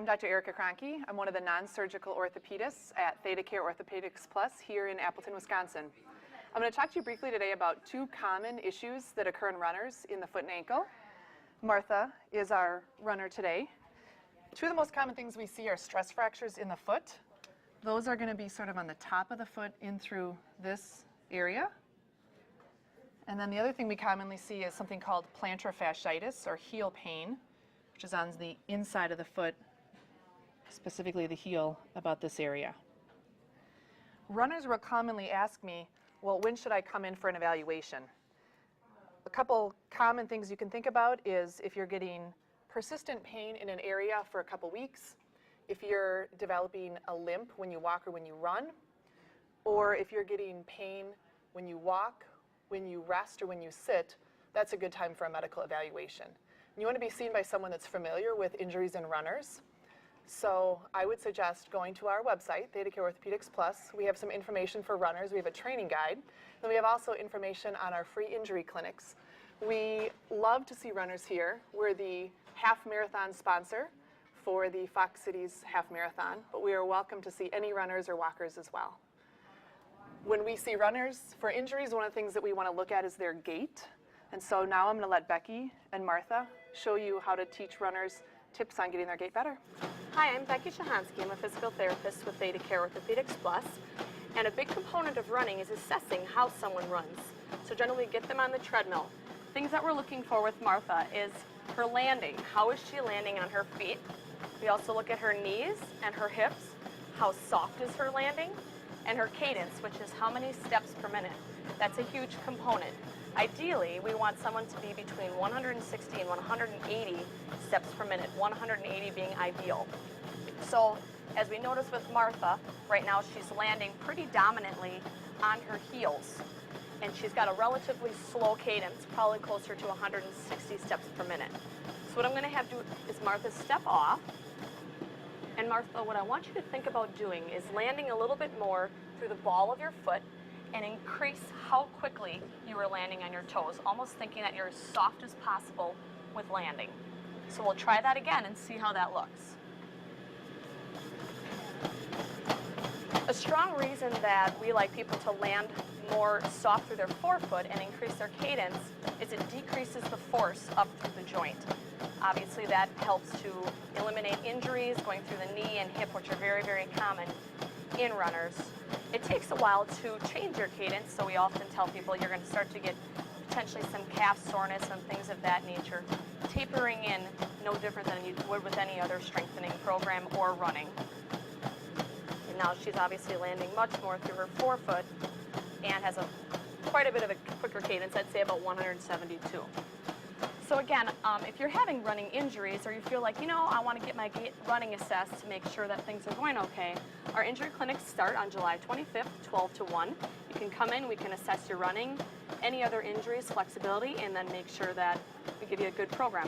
I'm Dr. Erica Kroenke. I'm one of the non-surgical orthopedists at Theda Care Orthopedics Plus here in Appleton, Wisconsin. I'm going to talk to you briefly today about two common issues that occur in runners in the foot and ankle. Martha is our runner today. Two of the most common things we see are stress fractures in the foot. Those are going to be sort of on the top of the foot in through this area. And then the other thing we commonly see is something called plantar fasciitis, or heel pain, which is on the inside of the foot, specifically the heel, about this area. Runners will commonly ask me, well, when should I come in for an evaluation? A couple common things you can think about is if you're getting persistent pain in an area for a couple weeks, if you're developing a limp when you walk or when you run, or if you're getting pain when you walk, when you rest, or when you sit, that's a good time for a medical evaluation. You want to be seen by someone that's familiar with injuries in runners. So I would suggest going to our website, Theda Care Orthopedics Plus. We have some information for runners. We have a training guide. And we have also information on our free injury clinics. We love to see runners here. We're the half marathon sponsor for the Fox Cities Half Marathon, but we are welcome to see any runners or walkers as well. When we see runners for injuries, one of the things that we want to look at is their gait. And so now I'm going to let Becky and Martha show you how to teach runners tips on getting their gait better. Hi, I'm Becky Shahansky. I'm a physical therapist with Theda Care Orthopedics Plus. And a big component of running is assessing how someone runs. So generally get them on the treadmill. Things that we're looking for with Martha is her landing. How is she landing on her feet? We also look at her knees and her hips. How soft is her landing? And her cadence, which is how many steps per minute. That's a huge component. Ideally, we want someone to be between 160 and 180 steps per minute, 180 being ideal. So as we notice with Martha, right now she's landing pretty dominantly on her heels. And she's got a relatively slow cadence, probably closer to 160 steps per minute. So what I'm going to have to do is Martha step off. And Martha, what I want you to think about doing is landing a little bit more through the ball of your foot and increase how quickly you are landing on your toes, almost thinking that you're as soft as possible with landing. So we'll try that again and see how that looks. A strong reason that we like people to land more soft through their forefoot and increase their cadence is it decreases the force up through the joint. Obviously that helps to eliminate injuries going through the knee and hip, which are very, very common in runners. It takes a while to change your cadence, so we often tell people you're going to start to get potentially some calf soreness and things of that nature. Tapering in, no different than you would with any other strengthening program or running. And now she's obviously landing much more through her forefoot and has quite a bit of a quicker cadence, I'd say about 172. So again, if you're having running injuries or you feel like, I want to get my running assessed to make sure that things are going okay, our injury clinics start on July 25th, 12 to 1. You can come in, we can assess your running, any other injuries, flexibility, and then make sure that we give you a good program.